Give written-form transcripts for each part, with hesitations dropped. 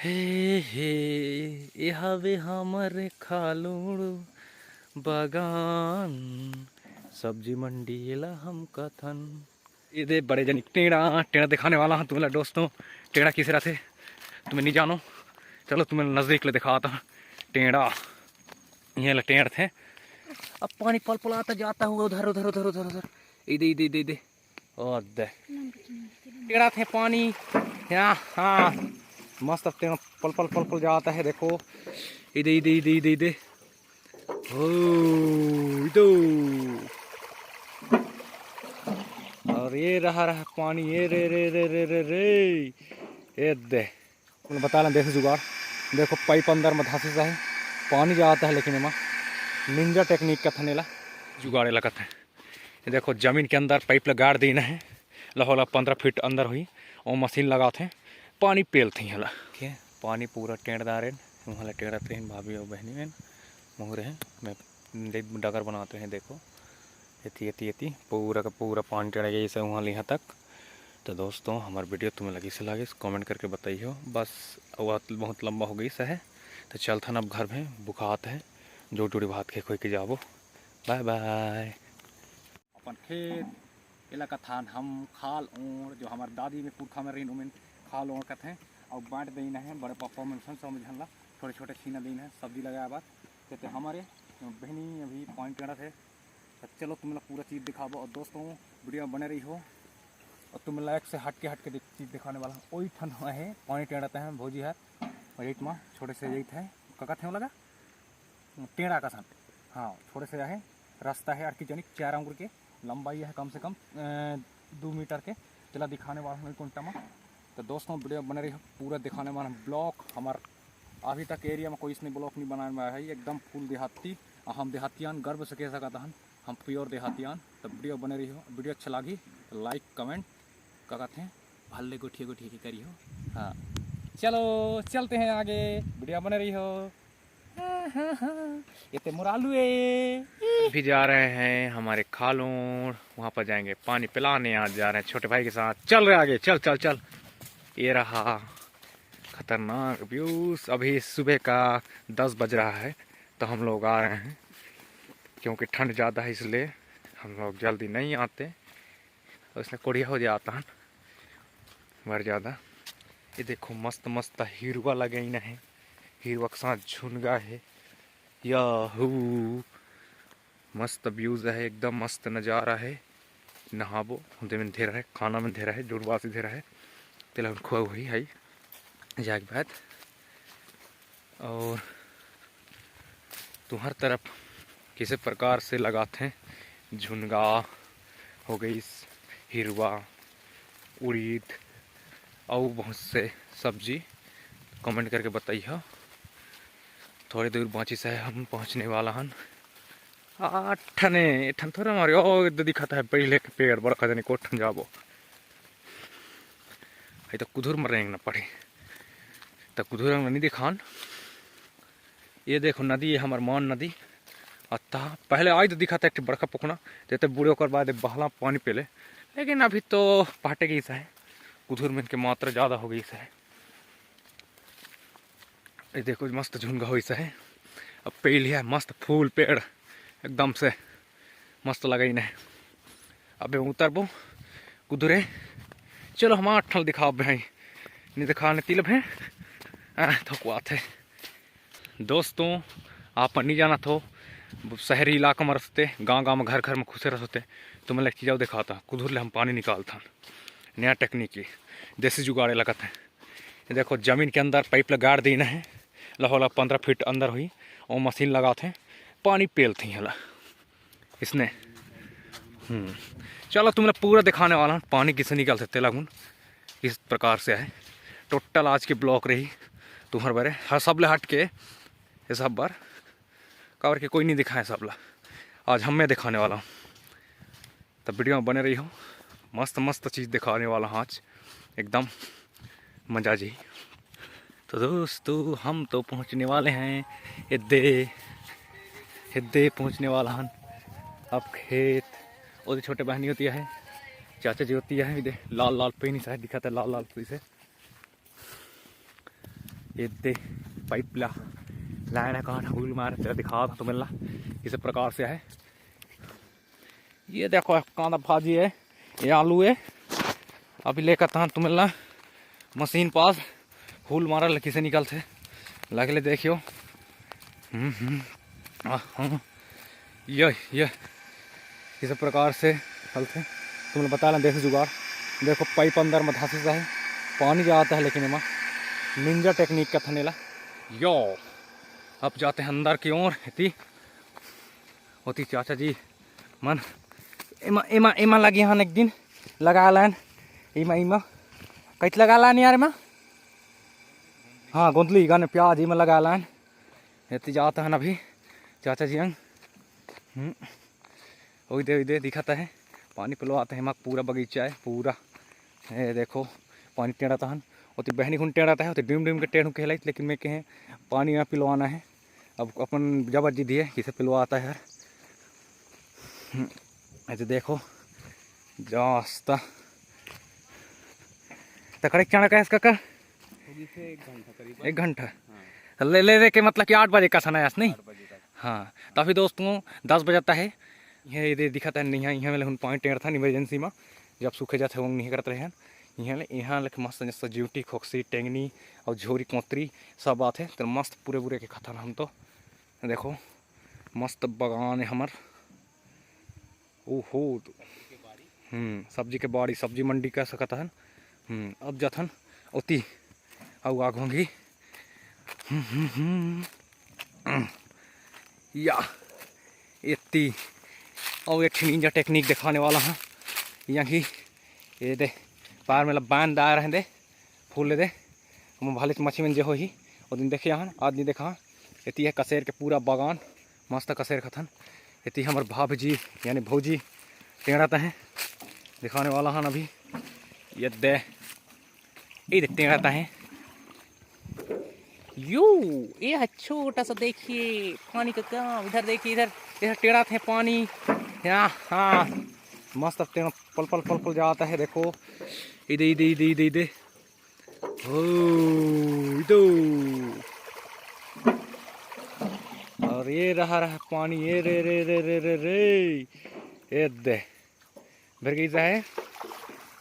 हे हे ए हवे हमरे खालुड़ बागान सब्जी मंडी ला हम कथन। ये दे बड़े जन टेढ़ा टेढ़ा दिखाने वाला हूँ तुम्हें दोस्तों। टेढ़ा किस तरह थे तुम्हें नहीं जानो, चलो तुम्हें नजदीक ले दिखाता हूँ। टेढ़ा ये टेढ़ थे। अब पानी पल पलाता जाता हुआ उधर उधर उधर उधर उधर इधे इधे इधे इधे और दे टेढ़ा थे पानी यहाँ। हाँ मस्त टेढ़ा पल पल पल पल जाता है। देखो इधे इधे इधे इधे इधे ओ इधो और ये रहा पानी। ये रे रे रे रे रे रे ये दे बता लें देसी जुगाड़। देखो पाइप अंदर में धंसे है, पानी जाता है लेकिन एमा निंजा टेक्निक का थनेला जुगाड़े लगत है। ये देखो जमीन के अंदर पाइप लगा देना है, लहोला 15 फीट अंदर हुई और मशीन लगा थे पानी पेल थी हला के पानी पूरा टेढ़दार है। वहाँ टेढ़ते हैं भाभी और बहनी में मोहरे हैं मैं डगर बनाते हैं। देखो एती एती एती पूरा का पूरा पानी टेढ़ गया इसे वहाँ यहाँ तक। तो दोस्तों हमारी वीडियो तुम्हें लगी से लगे कमेंट करके बताइए। बस बहुत लंबा हो गई सा है तो चलता ना अब घर में बुखात है जो टूड़ी भात के खोई के जाबो। Bye bye. अपन खेत इलाका था हम खाल ओढ़ जो हमारे दादी में पुरखा में रही उमें खाल ओढ़ करते हैं और बांट देना है बड़े पापा में समझला छोटे छोटे छीना देना है सब्जी लगाया बात कहते हमारे बहनी अभी पॉइंट टेढ़ा थे। तो चलो तुम्हें पूरा चीज़ दिखाबो और दोस्तों वीडियो बने रही हो और तुम लायक से हट के चीज़ दिखाने वाला हूँ। वही ठन है पानी टेढ़ाते हैं भोजी है और एक माँ छोटे से यही थे कका थे लगा टेढ़ा का सन। हाँ थोड़े से है रास्ता है अर्किजनिक 4 अंगुर के लंबाई है कम से कम 2 मीटर के। चला दिखाने वाला हूँ कुंटा में। तो दोस्तों वीडियो बने रही पूरा दिखाने वाला हूँ। ब्लॉक हमारा अभी तक एरिया में कोई इसने ब्लॉक नहीं बनाने वाला है एकदम फुल देहाती। हम देहातियान गर्व से कह सकता हम प्योर देहातियान। तो वीडियो बने रही हो, वीडियो अच्छा लगी तो लाइक कमेंट क्या कहते हैं भल्ले गुठिए गुठिए करी हो। हाँ चलो चलते हैं आगे, वीडियो बने रही हो। ये तो मुरालू है। भी जा रहे हैं हमारे खालों वहाँ पर जाएंगे पानी पिलाने। आज जा रहे हैं छोटे भाई के साथ। चल रहे आगे चल चल चल। ये रहा खतरनाक व्यूज। अभी सुबह का 10 बज रहा है तो हम लोग आ रहे हैं क्योंकि ठंड ज़्यादा है इसलिए हम लोग जल्दी नहीं आते और इसमें कोड़िया हो जाता है मर ज़्यादा। ये देखो मस्त मस्त हिरवा लगे ही नहीं, हिरवा के साथ झुनगा है। याहू मस्त व्यूज है एकदम मस्त नज़ारा है। नहाबो उनसे में धेरा है खाना में धेरा है जुड़वासी धेरा है तेल खुआ हुई है जाग बाद। और तुम्हार तरफ किसी प्रकार से लगाते हैं झुनगा हो गई हिरवा उड़ीद और बहुत से सब्जी कमेंट करके बताइए। थोड़ी दूर बाँची से हम पहुंचने वाला हन। ठने ठन थोड़ा हमारे और दिखाता है पहले के पेड़ बड़ा खजाने को ठन जाबो तो कुधुर मरेंगे ना पड़े तो कुधुर नहीं दिखान। ये देखो नदी है हमार मान नदी अत्ता पहले आज तो दिखा था एक बड़का पकड़ा जैसे बूढ़े होकर बाद बहला पानी पेले लेकिन अभी तो पाटे गई सा है कुधुर में की मात्रा ज़्यादा हो गई सा है। ये देखो मस्त झुनगा हो सा है। अब पेड़ है मस्त फूल पेड़ एकदम से मस्त लगा ही नहीं। अब उतरबो कुधुरे चलो हम 8 ठल दिखाओ भाई नहीं दिखाने तिलब है थकवात है। दोस्तों आप नहीं जाना तो शहरी इलाका में रसते गांव गांव में घर घर में खुशे रहते तो मैं चीज़ दिखाता कुधुर ले हम पानी निकालता नया टेक्निक की देसी जुगाड़े लगते हैं। ये देखो जमीन के अंदर पाइप लगा देना है, लहोला 15 फीट अंदर हुई और मशीन लगा थे पानी पेल थी हला इसने। चलो तुमने पूरा दिखाने वाला पानी किसे निकाल सकते लगुन इस प्रकार से है। टोटल आज की ब्लॉक रही तुम्हारे बारे हर सबले हट के ये सब बार कवर के कोई नहीं दिखाए सबला आज हमें दिखाने वाला हूँ। तब वीडियो में बने रही हो मस्त मस्त चीज़ दिखाने वाला हूँ आज एकदम मजा जी। तो दोस्तों हम तो पहुँचने वाले हैं हिद्दे पहुँचने वाला हन। अब खेत और छोटे बहनी होती है चाचा जी होती है लाल लाल पे नहीं शायद दिखाता है लाल लाल से ये दे पाइप लाइन है कहाँ हुल मार तेरा दिखा तो मिलना इस प्रकार से है। ये देखो कांदा भाजी है, ये आलू है। अभी लेकर था तो मिलना मशीन पास हुल मारा लकी से निकल से लगले देखियो। ये इस प्रकार से हल थे तुम्हें बता लें। देख जुगाड़ देखो पाइप अंदर में धांसे है, पानी जाता है लेकिन इमा निंजा टेक्निक का थनेला यो। अब जाते हैं अंदर की ओर। होती चाचा जी मन इमा लगी यहाँ एक दिन लगा लान इमा कैसे लगा लान यार इमा। हाँ गोंदली गाने प्याज इमा लगा लान इतनी जाता है अभी चाचा जी अंग। दे दिखाता है पानी पिलवाते हैं। पूरा बगीचा है पूरा। ये देखो पानी टेढ़ाता है होती बहनी खुन टेढ़ाता है होती डिम के टेढ़ू कहलाई। लेकिन मैं कहें पानी यहाँ पिलवाना है। अब अपन जबर जिद है किसे पिलवाता है यार। ऐसे देखो जास्ता तकड़े चढ़ा का इसका कर 1 घंटा ले के मतलब कि 8 बजे का समय नहीं। हाँ तभी दोस्तों 10 बजाता है। ये दिखाता है नहीं यहाँ वाले पॉइंट टेढ़ था इमरजेंसी में जब सूखे जाते वो नहीं करते हैं। यहाँ लेके मस्त जैसे ज्यूटी खोक्सी टेंगनी और झोरी कोतरी सब बात है तो मस्त पूरे के खतन। हम तो देखो मस्त बगान है हमार। ओहो सब्जी के बाड़ी सब्जी मंडी कह सकता है। अब जाथन ओती आग आग होंगी या इतनी और एक निंजा टेक्निक दिखाने वाला है। यहाँ की ये दे पार में बांध आ रहे दे फूल दे भाले मच्छी में जो हो ही और दिन देखे यहाँ आज नहीं देखा। इतनी है कसेर के पूरा बागान मस्त कसेर खतन। इतनी हमारे भाभी जी यानी भौजी टेढ़ाता है दिखाने वाला है अभी। ये दे टेढ़ाता है यू। ये छोटा सा देखिए पानी का काम। इधर देखिए इधर टेढ़ा थे पानी यहाँ। हाँ मस्त टेढ़ा पल पल जाता है। देखो इधर और ये रहा पानी ये रे ये दे भर गई है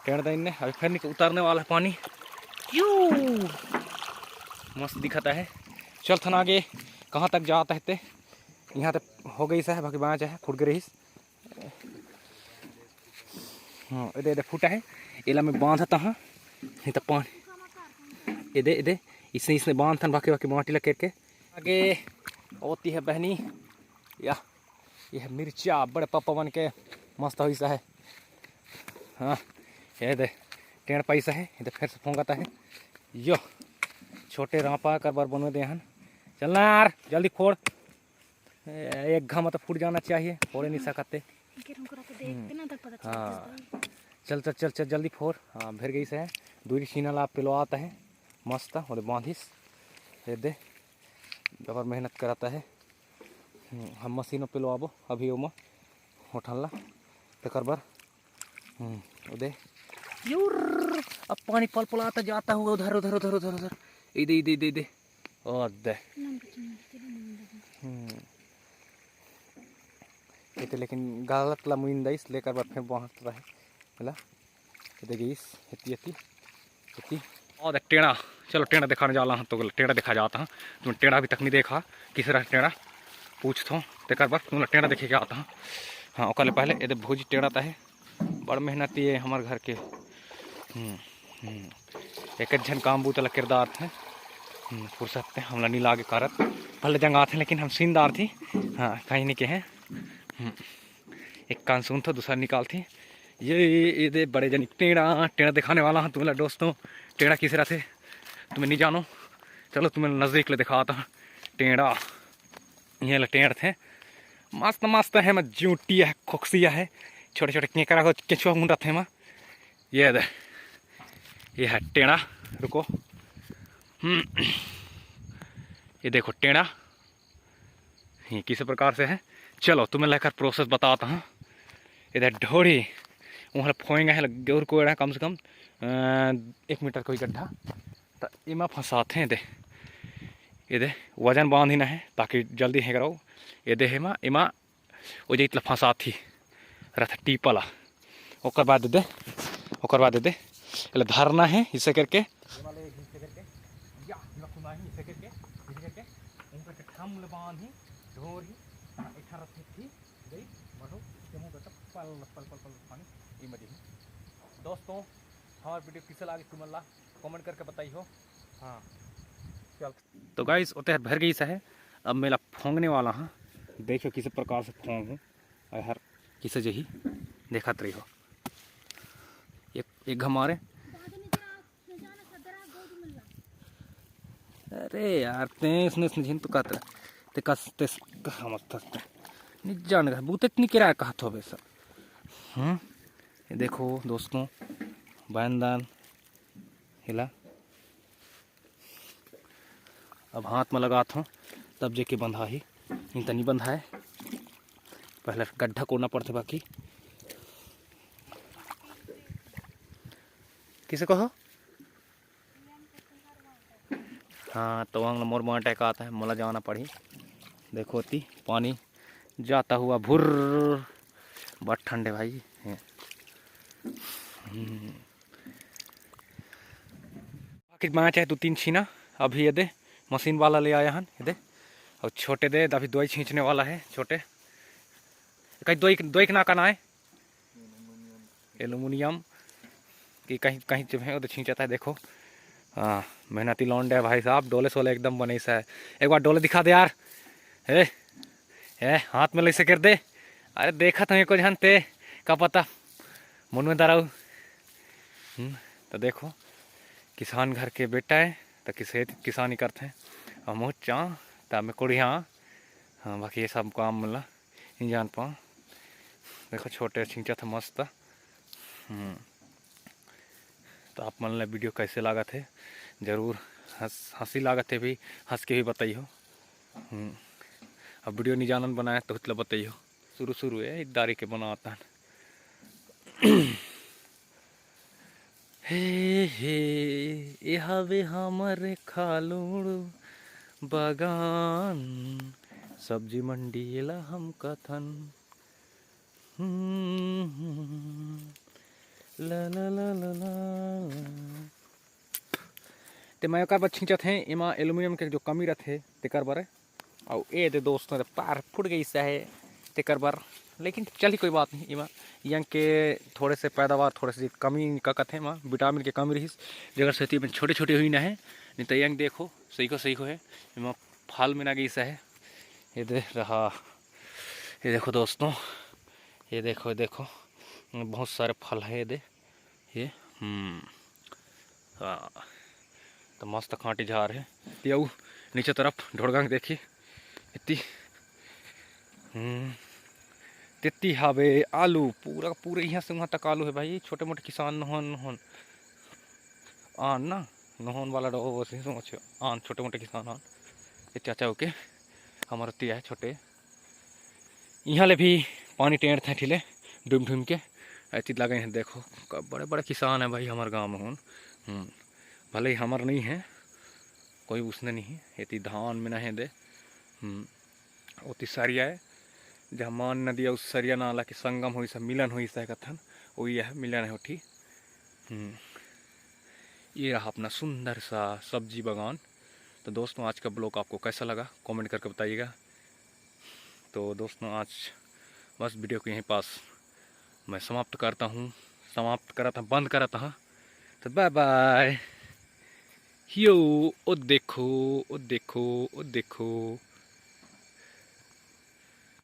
टेढ़ा इनने। अभी फिर उतारने वाला है पानी क्यों मस्त दिखाता है। चल थन आगे कहाँ तक जाता है यहाँ तक हो गई सा है बाकी बाँच है फुट गई। हाँ इधर फूटा है इला में बांधता हाँ नहीं तो पानी इधर इसने बांध था बाकी माटी लग करके आगे होती है बहनी। या यह मिर्चा बड़े पापा बन के मस्त हो सा है। हाँ ये दे टेढ़ पैसा है इधर फिर से फोंगाता है यो छोटे रापा कर बार बनवे दे हन। चलना यार जल्दी फोड़ एक घाम तो फूट जाना चाहिए फोड़े नहीं सकते। हाँ चल जल्दी फोड़। हाँ भर गई से है दूरी सीना ला पिलवाता है मस्त और बांधिस ये दे जबर मेहनत कराता है। हम मशीनों पिलवाबो अभी वो उठला तकर बार दे अब पानी पल पलाता जाता हुआ उधर इधर और दे ये तो लेकिन गलत ला मुइन दईस लेकर बार फिर बांधता है बोला इतनी और टेढ़ा। चलो टेढ़ा दिखाने जाला हाँ तो टेढ़ा दिखा जाता हाँ। तुम टेढ़ा अभी तक नहीं देखा किस तरह टेढ़ा पूछ थो तेकर बार तुम टेढ़ा देखे के आता हाँ। हाँ ओकर पहले ये भोजी टेढ़ाता है बड़ मेहनती है हमारे घर के। एक झन काम बूतला किरदार थे फुर्सत थे हमला नहीं लागे कारत भले जंगा थे लेकिन हम सीनदार थी। हाँ कहीं नहीं के हैं एक कान सुन था दूसरा निकाल थी। ये बड़े जन टेढ़ा दिखाने वाला हाँ तुम्हें दोस्तों। टेढ़ा किस तरह से तुम्हें नहीं जानो चलो तुम्हें नजदीक ले दिखाता हूँ। टेढ़ा ये टेढ़ थे मस्त है मैं जूटिया है खोक्सिया है छोटे छोटे केकरा को केचुआ मुंडा थे मैं ये है टेढ़ा। रुको ये देखो टेढ़ा ये किस प्रकार से है। चलो तुम्हें लेकर प्रोसेस बताता हूँ। इधर ढोड़ी वहाँ फोएंगे है और कोई कम से कम 1 मीटर कोई गड्ढा तो इमा फंसाते हैं दे ये दे वजन बांधी ना है ताकि जल्दी है करो ये दे हेमा इमा वो जो इतना फंसा थी रथ टीपला ओकर बाद दे धरना है इसे करके दोस्तों हमारा वीडियो किसे लागे तुम्हारा कमेंट करके बताइए। हाँ चल तो गाइस उतने भर गई सा है। अब मेरा फोंगने वाला हाँ देखो किस प्रकार से फोंग हूँ हर किसे जही देखा रही हो एक हमारे अरे यार तेने झिन तो कहते ते कस ते कहाँ मत नहीं जान रहा बूते इतनी किराया कहा तो वैसा ये देखो दोस्तों बैंदान हिला अब हाथ में लगाता हूँ तब जे के बंधा ही इन तनी बंधा है पहले गड्ढा कोड़ना पड़ते बाकी किसे कहो हाँ तो वहाँ मोर बांटे का आता है मोला जाना पड़ी देखो ती पानी जाता हुआ भुर बहुत ठंडे भाई हैं मैं चाहे 2-3 छीना अभी ये दे मशीन वाला ले आया हन ये दे और छोटे दे अभी दवाई छींचने वाला है छोटे कहीं दो ना करना है एलुमिनियम कि कहीं कहीं जब है तो छींचता है देखो। हाँ मेहनती लौंडे है भाई साहब डोले सोले एकदम बने सा है एक बार डोले दिखा दे यार ए हाथ में ले से कर दे अरे देखा तुम्हें को जानते का पता मन में दराऊ तो देखो किसान घर के बेटा है तो किसानी करते हैं और मुँह चा तब मैं कुड़िया हाँ बाकी ये सब काम मतलब नहीं जान पाऊँ देखो छोटे छींचा था मस्त। तो आप मन वीडियो कैसे लगा थे ज़रूर हंसी लागत थे भी हंस के भी बताइए। अब वीडियो नहीं जानन बनाया तो मतलब बताइए शुरू है इदारी के बनाता है हे ये हवे हमारे खालूड़ बागान सब्जी मंडी ला हम कथन ला ला ला ला ला ते मैं ओकर बाद छींचत हैं इमा एल्युमिनियम के जो कमी रहते तेकर बारे और ये दे दोस्तों रे पार फुट गई सा है तेकर बार लेकिन चल कोई बात नहीं इमा यंग के थोड़े से पैदावार थोड़े से कमी का कथे माँ विटामिन के कमी रही जगह से में छोटे छोटे हुई ना है नहीं तो यंग देखो सही को है इमा फल में ना गई सा है ये दे रहा ये देखो दोस्तों ये देखो बहुत सारे फल है ये हाँ तो मस्त कांटी झार है ये नीचे तरफ ढोड़गांग देखी इतनी तित्ती हावे आलू पूरे यहाँ से वहाँ तक आलू है भाई छोटे मोटे किसान नहोन आन ना नहोन वाला डो सोच आन छोटे मोटे किसान आन ये चाचा ओके हमारे तिया है छोटे यहाँ ले भी पानी टेंट थे ठीले ढूम के ऐसी लगे हैं देखो बड़े बड़े किसान है भाई हमारे गांव में हूँ भले ही हमार नहीं है कोई उसने नहीं ये धान में नहीं दे वो सरिया है जहाँ मान नदी उस सरिया नाला के संगम हुई सब मिलन हुई सा कथन वो यह मिलन है उठी ये रहा अपना सुंदर सा सब्जी बागान। तो दोस्तों आज का ब्लॉग आपको कैसा लगा कमेंट करके बताइएगा। तो दोस्तों आज बस वीडियो को यहीं पास मैं समाप्त करता हूँ बंद करा था तो बाय बाय। यो ओ देखो